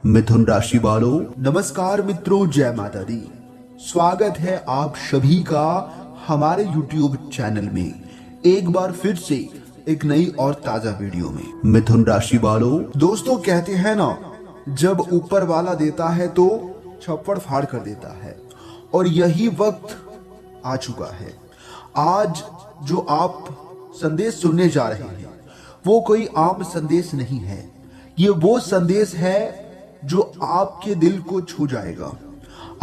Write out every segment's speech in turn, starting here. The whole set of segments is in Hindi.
मिथुन राशि वालों, नमस्कार मित्रों, जय माता दी। स्वागत है आप सभी का हमारे YouTube चैनल में एक बार फिर से एक नई और ताजा वीडियो में। मिथुन राशि वालों, दोस्तों कहते हैं ना, जब ऊपर वाला देता है तो छप्पड़ फाड़ कर देता है, और यही वक्त आ चुका है। आज जो आप संदेश सुनने जा रहे हैं वो कोई आम संदेश नहीं है। ये वो संदेश है जो आपके दिल को छू जाएगा,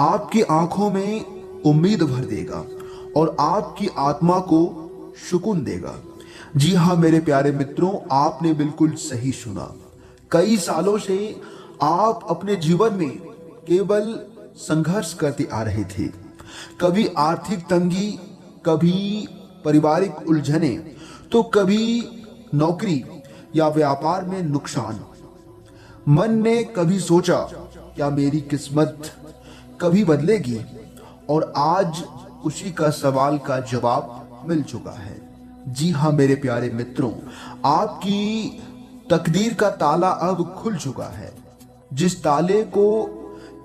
आपकी आंखों में उम्मीद भर देगा और आपकी आत्मा को सुकून देगा। जी हाँ मेरे प्यारे मित्रों, आपने बिल्कुल सही सुना। कई सालों से आप अपने जीवन में केवल संघर्ष करते आ रहे थे। कभी आर्थिक तंगी, कभी पारिवारिक उलझने, तो कभी नौकरी या व्यापार में नुकसान। मन ने कभी सोचा क्या मेरी किस्मत कभी बदलेगी, और आज उसी का सवाल का जवाब मिल चुका है। जी हाँ मेरे प्यारे मित्रों, आपकी तकदीर का ताला अब खुल चुका है। जिस ताले को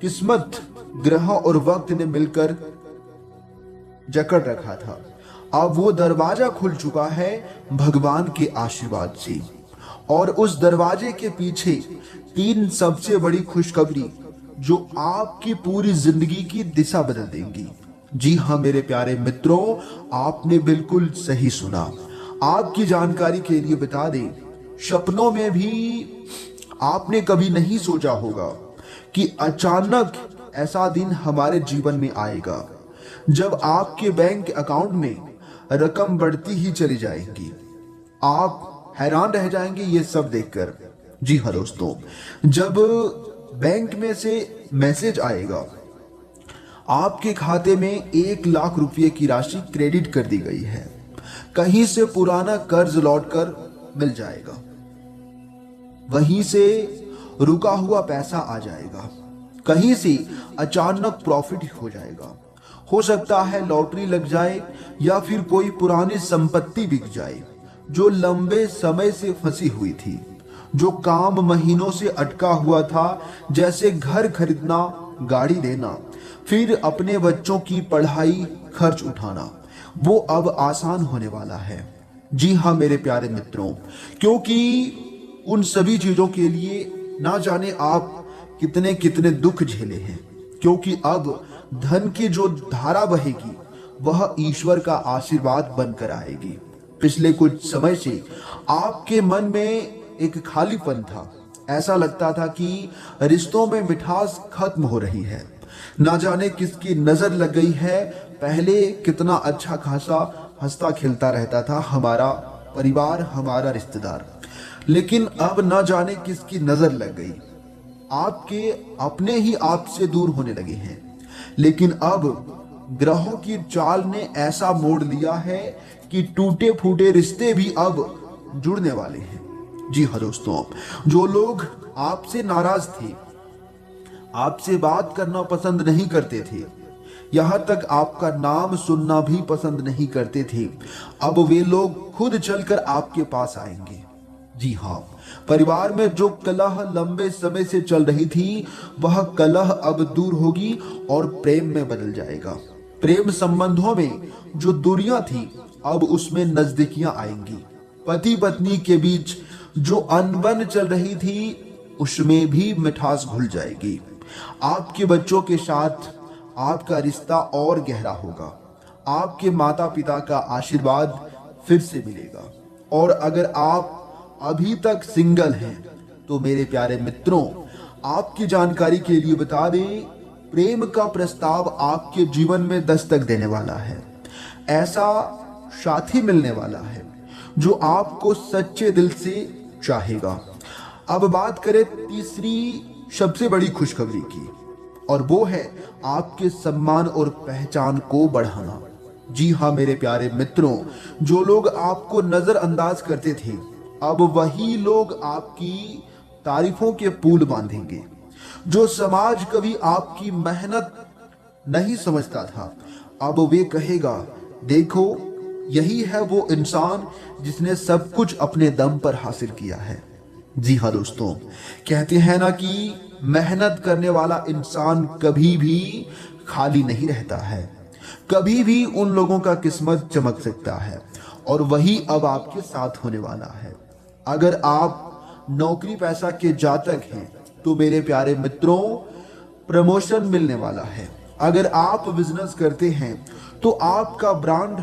किस्मत, ग्रह और वक्त ने मिलकर जकड़ रखा था, अब वो दरवाजा खुल चुका है भगवान के आशीर्वाद से। और उस दरवाजे के पीछे 3 सबसे बड़ी खुशखबरी जो आपकी पूरी जिंदगी की दिशा बदल देंगी। जी हाँ मेरे प्यारे मित्रों, आपने बिल्कुल सही सुना। आपकी जानकारी के लिए बता दें, सपनों में भी आपने कभी नहीं सोचा होगा कि अचानक ऐसा दिन हमारे जीवन में आएगा जब आपके बैंक अकाउंट में रकम बढ़ती ही चली जाएगी। आप हैरान रह जाएंगे ये सब देखकर। जी हाँ दोस्तों, जब बैंक में से मैसेज आएगा आपके खाते में 1 लाख रुपए की राशि क्रेडिट कर दी गई है, कहीं से पुराना कर्ज लौटकर मिल जाएगा, वहीं से रुका हुआ पैसा आ जाएगा, कहीं से अचानक प्रॉफिट हो जाएगा, हो सकता है लॉटरी लग जाए या फिर कोई पुरानी संपत्ति बिक जाए जो लंबे समय से फंसी हुई थी, जो काम महीनों से अटका हुआ था, जैसे घर खरीदना, गाड़ी लेना, फिर अपने बच्चों की पढ़ाई खर्च उठाना, वो अब आसान होने वाला है। जी हाँ मेरे प्यारे मित्रों, क्योंकि उन सभी चीजों के लिए ना जाने आप कितने कितने दुख झेले हैं, क्योंकि अब धन की जो धारा बहेगी वह ईश्वर का आशीर्वाद बनकर आएगी। पिछले कुछ समय से आपके मन में एक खालीपन था। ऐसा लगता था कि रिश्तों में मिठास खत्म हो रही है, ना जाने किसकी नजर लग गई है। पहले कितना अच्छा खासा हंसता खिलता रहता था हमारा परिवार, हमारा रिश्तेदार, लेकिन अब ना जाने किसकी नजर लग गई। आपके अपने ही आपसे दूर होने लगे हैं। लेकिन अब ग्रहों की चाल ने ऐसा मोड़ लिया है कि टूटे फूटे रिश्ते भी अब जुड़ने वाले हैं। जी हाँ दोस्तों, जो लोग आपसे नाराज थे, आपसे बात करना पसंद नहीं करते थे, यहाँ तक आपका नाम सुनना भी पसंद नहीं करते थे, अब वे लोग खुद चलकर आपके पास आएंगे। जी हाँ, परिवार में जो कलह लंबे समय से चल रही थी, वह कलह अब दूर होगी और प्रेम में बदल जाएगा। प्रेम संबंधों में जो दूरियां थी, अब उसमें नजदीकियां आएंगी। पति पत्नी के बीच जो अनबन चल रही थी, उसमें भी मिठास घुल जाएगी। आपके बच्चों के साथ आपका रिश्ता और गहरा होगा। आपके माता पिता का आशीर्वाद फिर से मिलेगा। और अगर आप अभी तक सिंगल हैं तो मेरे प्यारे मित्रों, आपकी जानकारी के लिए बता दें, प्रेम का प्रस्ताव आपके जीवन में दस्तक देने वाला है। ऐसा साथी मिलने वाला है जो आपको सच्चे दिल से चाहेगा। अब बात करें तीसरी सबसे बड़ी खुशखबरी की, और वो है आपके सम्मान और पहचान को बढ़ाना। जी हाँ मेरे प्यारे मित्रों, जो लोग आपको नजरअंदाज करते थे, अब वही लोग आपकी तारीफों के पुल बांधेंगे। जो समाज कभी आपकी मेहनत नहीं समझता था, अब वे कहेगा, देखो यही है वो इंसान जिसने सब कुछ अपने दम पर हासिल किया है। जी हाँ दोस्तों, कहते हैं ना कि मेहनत करने वाला इंसान कभी भी खाली नहीं रहता है। कभी भी उन लोगों का किस्मत चमक सकता है और वही अब आपके साथ होने वाला है। अगर आप नौकरी पैसा के जातक हैं तो मेरे प्यारे मित्रों, प्रमोशन मिलने वाला है। अगर आप बिजनेस करते हैं तो आपका ब्रांड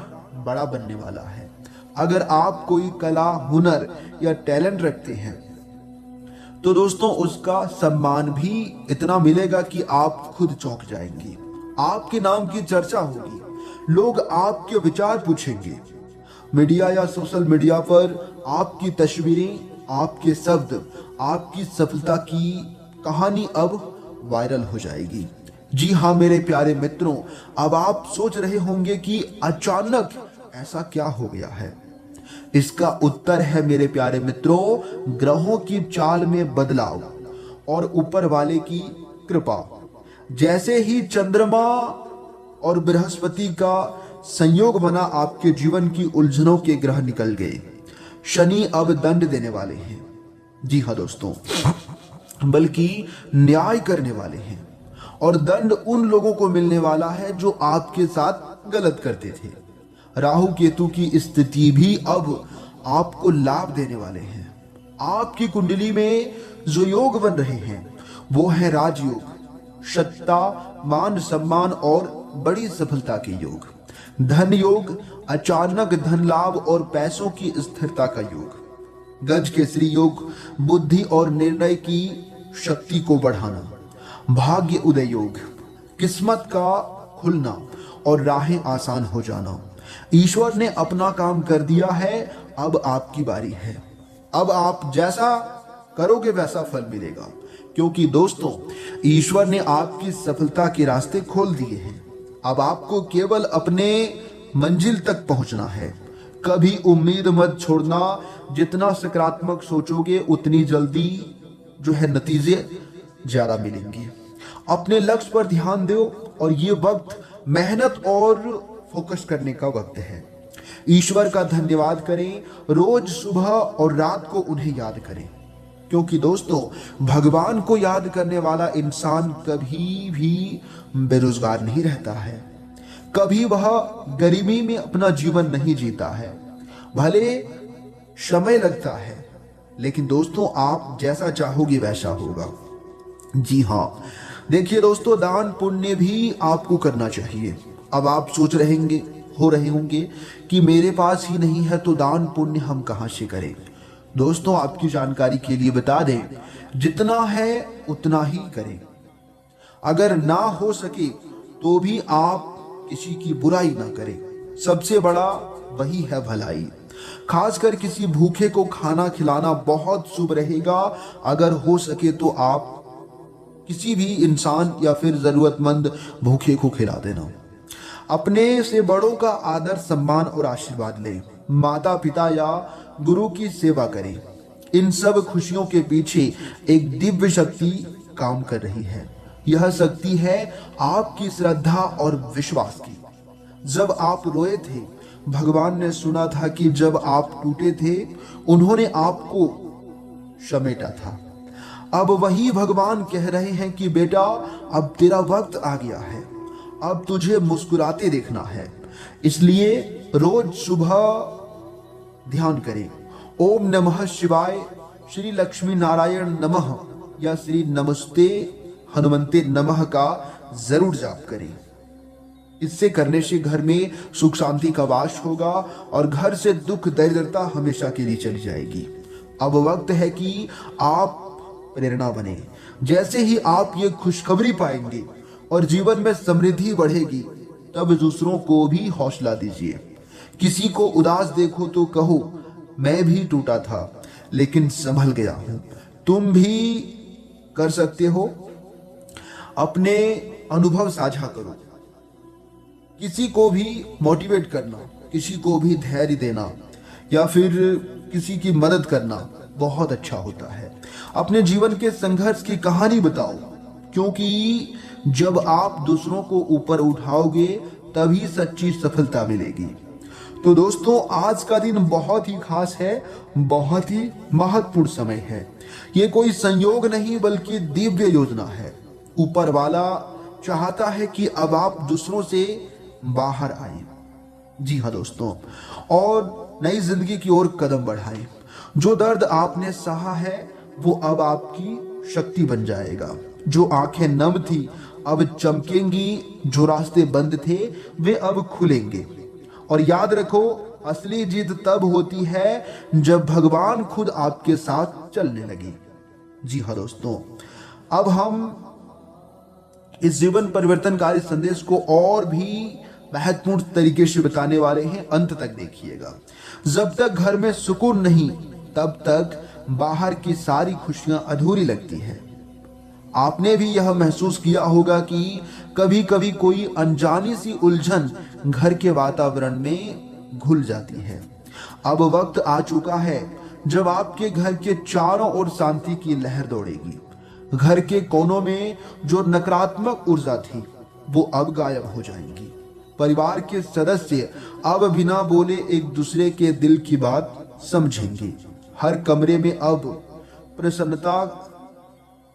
बड़ा बनने वाला है। अगर आप कोई कला, हुनर या टैलेंट रखते हैं तो दोस्तों उसका सम्मान भी इतना मिलेगा कि आप खुद चौंक जाएंगे। आपके नाम की चर्चा होगी, लोग आपके विचार पूछेंगे। मीडिया या सोशल मीडिया पर आपकी तस्वीरें, आपके शब्द, आपकी सफलता की कहानी अब वायरल हो जाएगी। जी हाँ मेरे प्यारे मित्रों, अब आप सोच रहे होंगे कि अचानक ऐसा क्या हो गया है। इसका उत्तर है मेरे प्यारे मित्रों, ग्रहों की चाल में बदलाव और ऊपर वाले की कृपा। जैसे ही चंद्रमा और बृहस्पति का संयोग बना, आपके जीवन की उलझनों के ग्रह निकल गए। शनि अब दंड देने वाले हैं। जी हाँ दोस्तों, बल्कि न्याय करने वाले हैं। और दंड उन लोगों को मिलने वाला है जो आपके साथ गलत करते थे। राहु केतु की स्थिति भी अब आपको लाभ देने वाले हैं। आपकी कुंडली में जो योग बन रहे हैं वो है राजयोग, सत्ता, मान सम्मान और बड़ी सफलता के योग। धन योग, अचानक धन लाभ और पैसों की स्थिरता का योग। गज केसरी योग, बुद्धि और निर्णय की शक्ति को बढ़ाना। भाग्य उदय योग, किस्मत का खुलना और राहें आसान हो जाना। ईश्वर ने अपना काम कर दिया है, अब आपकी बारी है। अब आप जैसा करोगे वैसा फल मिलेगा, क्योंकि दोस्तों ईश्वर ने आपकी सफलता के रास्ते खोल दिए हैं। अब आपको केवल अपने मंजिल तक पहुंचना है। कभी उम्मीद मत छोड़ना। जितना सकारात्मक सोचोगे उतनी जल्दी जो है नतीजे ज्यादा मिलेंगे। अपने लक्ष्य पर ध्यान दो और ये वक्त मेहनत और फोकस करने का वक्त है। ईश्वर का धन्यवाद करें, रोज सुबह और रात को उन्हें याद करें, क्योंकि दोस्तों भगवान को याद करने वाला इंसान कभी भी बेरोजगार नहीं रहता है। कभी वह गरीबी में अपना जीवन नहीं जीता है। भले समय लगता है, लेकिन दोस्तों आप जैसा चाहोगे वैसा होगा। जी हाँ, देखिए दोस्तों, दान पुण्य भी आपको करना चाहिए। अब आप सोच रहे होंगे कि मेरे पास ही नहीं है तो दान पुण्य हम कहां से करें। दोस्तों आपकी जानकारी के लिए बता दें, जितना है उतना ही करें। अगर ना हो सके तो भी आप किसी की बुराई ना करें। सबसे बड़ा वही है भलाई। खासकर किसी भूखे को खाना खिलाना बहुत शुभ रहेगा। अगर हो सके तो आप किसी भी इंसान या फिर जरूरतमंद भूखे को खिला देना। अपने से बड़ों का आदर, सम्मान और आशीर्वाद लें। माता पिता या गुरु की सेवा करें। इन सब खुशियों के पीछे एक दिव्य शक्ति काम कर रही है। यह शक्ति है आपकी श्रद्धा और विश्वास की। जब आप रोए थे, भगवान ने सुना था कि जब आप टूटे थे उन्होंने आपको समेटा था। अब वही भगवान कह रहे हैं कि बेटा अब तेरा वक्त आ गया है, अब तुझे मुस्कुराते देखना है। इसलिए रोज सुबह ध्यान करें, ओम नमः शिवाय, श्री लक्ष्मी नारायण नमः या श्री नमस्ते हनुमंते नमः का जरूर जाप करें। इससे करने से घर में सुख शांति का वास होगा और घर से दुख दरिद्रता हमेशा के लिए चली जाएगी। अब वक्त है कि आप प्रेरणा बने। जैसे ही आप ये खुशखबरी पाएंगे और जीवन में समृद्धि बढ़ेगी, तब दूसरों को भी हौसला दीजिए। किसी को उदास देखो तो कहो, मैं भी टूटा था लेकिन संभल गया हूं। तुम भी कर सकते हो। अपने अनुभव साझा करो। किसी को भी मोटिवेट करना, किसी को भी धैर्य देना या फिर किसी की मदद करना बहुत अच्छा होता है। अपने जीवन के संघर्ष की कहानी बताओ, क्योंकि जब आप दूसरों को ऊपर उठाओगे तभी सच्ची सफलता मिलेगी। तो दोस्तों आज का दिन बहुत ही खास है, बहुत ही महत्वपूर्ण समय है। ये कोई संयोग नहीं बल्कि दिव्य योजना है। ऊपर वाला चाहता है कि अब आप दूसरों से बाहर आए, जी हाँ दोस्तों, और नई जिंदगी की ओर कदम बढ़ाएं। जो दर्द आपने सहा है वो अब आपकी शक्ति बन जाएगा। जो आंखें नम थी अब चमकेंगी, जो रास्ते बंद थे वे अब खुलेंगे। और याद रखो, असली जीत तब होती है जब भगवान खुद आपके साथ चलने लगे। जी हाँ दोस्तों, अब हम इस जीवन परिवर्तनकारी संदेश को और भी महत्वपूर्ण तरीके से बताने वाले हैं, अंत तक देखिएगा। जब तक घर में सुकून नहीं तब तक बाहर की सारी खुशियां अधूरी लगती है। आपने भी यह महसूस किया होगा कि कभी कभी कोई अनजानी सी उलझन घर के वातावरण में घुल जाती है। अब वक्त आ चुका है जब आपके घर के चारों ओर शांति की लहर दौड़ेगी। घर के कोनों में जो नकारात्मक ऊर्जा थी वो अब गायब हो जाएंगी। परिवार के सदस्य अब बिना बोले एक दूसरे के दिल की बात समझेंगे। हर कमरे में अब प्रसन्नता,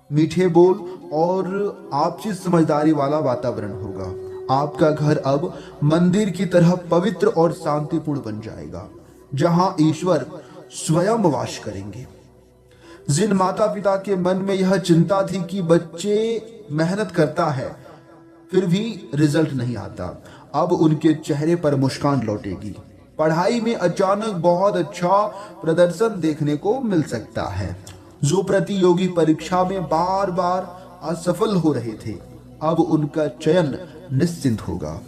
मीठे बोल और आपसी समझदारी वाला वातावरण होगा। आपका घर अब मंदिर की तरह पवित्र और शांतिपूर्ण बन जाएगा, जहां ईश्वर स्वयं वास करेंगे। जिन माता पिता के मन में यह चिंता थी कि बच्चे मेहनत करता है फिर भी रिजल्ट नहीं आता, अब उनके चेहरे पर मुस्कान लौटेगी। पढ़ाई में अचानक बहुत अच्छा प्रदर्शन देखने को मिल सकता है। जो प्रतियोगी परीक्षा में बार बार असफल हो रहे थे अब उनका चयन निश्चिंत होगा।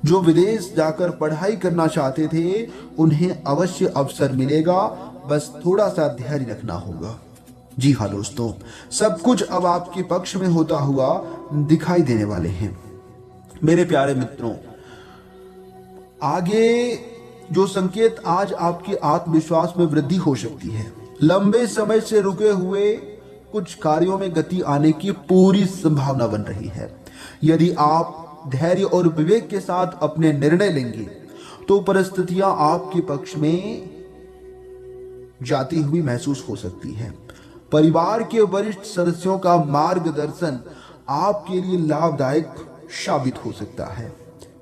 जो विदेश जाकर पढ़ाई करना चाहते थे उन्हें अवश्य अवसर मिलेगा, बस थोड़ा सा धैर्य रखना होगा। जी हाँ दोस्तों, सब कुछ अब आपके पक्ष में होता हुआ दिखाई देने वाले हैं। मेरे प्यारे मित्रों, आगे जो संकेत आज आपके आत्मविश्वास में वृद्धि हो सकती है। लंबे समय से रुके हुए कुछ कार्यों में गति आने की पूरी संभावना बन रही है। यदि आप धैर्य और विवेक के साथ अपने निर्णय लेंगे तो परिस्थितियां आपके पक्ष में जाती हुई महसूस हो सकती है। परिवार के वरिष्ठ सदस्यों का मार्गदर्शन आपके लिए लाभदायक साबित हो सकता है।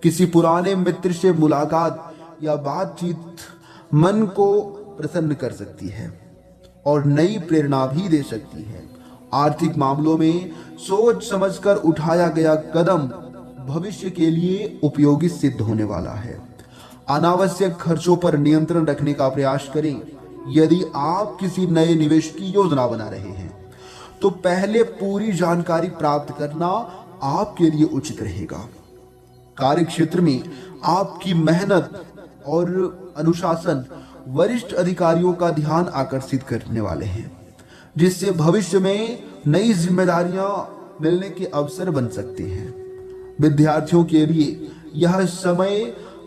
किसी पुराने मित्र से मुलाकात या बातचीत मन को प्रसन्न कर सकती है और नई प्रेरणा भी दे सकती है। आर्थिक मामलों में सोच समझकर उठाया गया कदम भविष्य के लिए उपयोगी सिद्ध होने वाला है। अनावश्यक खर्चों पर नियंत्रण रखने का प्रयास करें। यदि आप किसी नए निवेश की योजना बना रहे हैं तो पहले पूरी जानकारी प्राप्त करना आपके लिए उचित रहेगा। कार्य क्षेत्र में आपकी मेहनत और अनुशासन वरिष्ठ अधिकारियों का ध्यान आकर्षित करने वाले हैं, जिससे भविष्य में नई जिम्मेदारियां मिलने के अवसर बन सकते हैं। विद्यार्थियों के लिए यह समय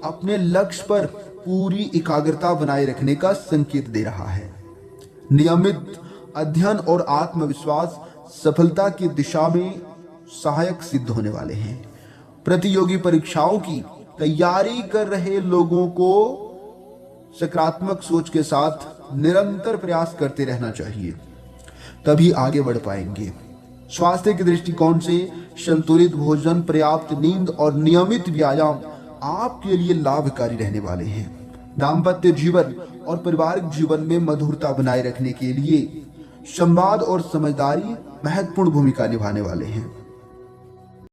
अपने लक्ष्य पर पूरी एकाग्रता बनाए रखने का संकेत दे रहा है। नियमित अध्ययन और आत्मविश्वास सफलता की दिशा में सहायक सिद्ध होने वाले हैं। प्रतियोगी परीक्षाओं की तैयारी कर रहे लोगों को सकारात्मक सोच के साथ निरंतर प्रयास करते रहना चाहिए, तभी आगे बढ़ पाएंगे। स्वास्थ्य के दृष्टिकोण से संतुलित भोजन, पर्याप्त नींद और नियमित व्यायाम आपके लिए लाभकारी रहने वाले हैं। दाम्पत्य जीवन और पारिवारिक जीवन में मधुरता बनाए रखने के लिए संवाद और समझदारी महत्वपूर्ण भूमिका निभाने वाले हैं।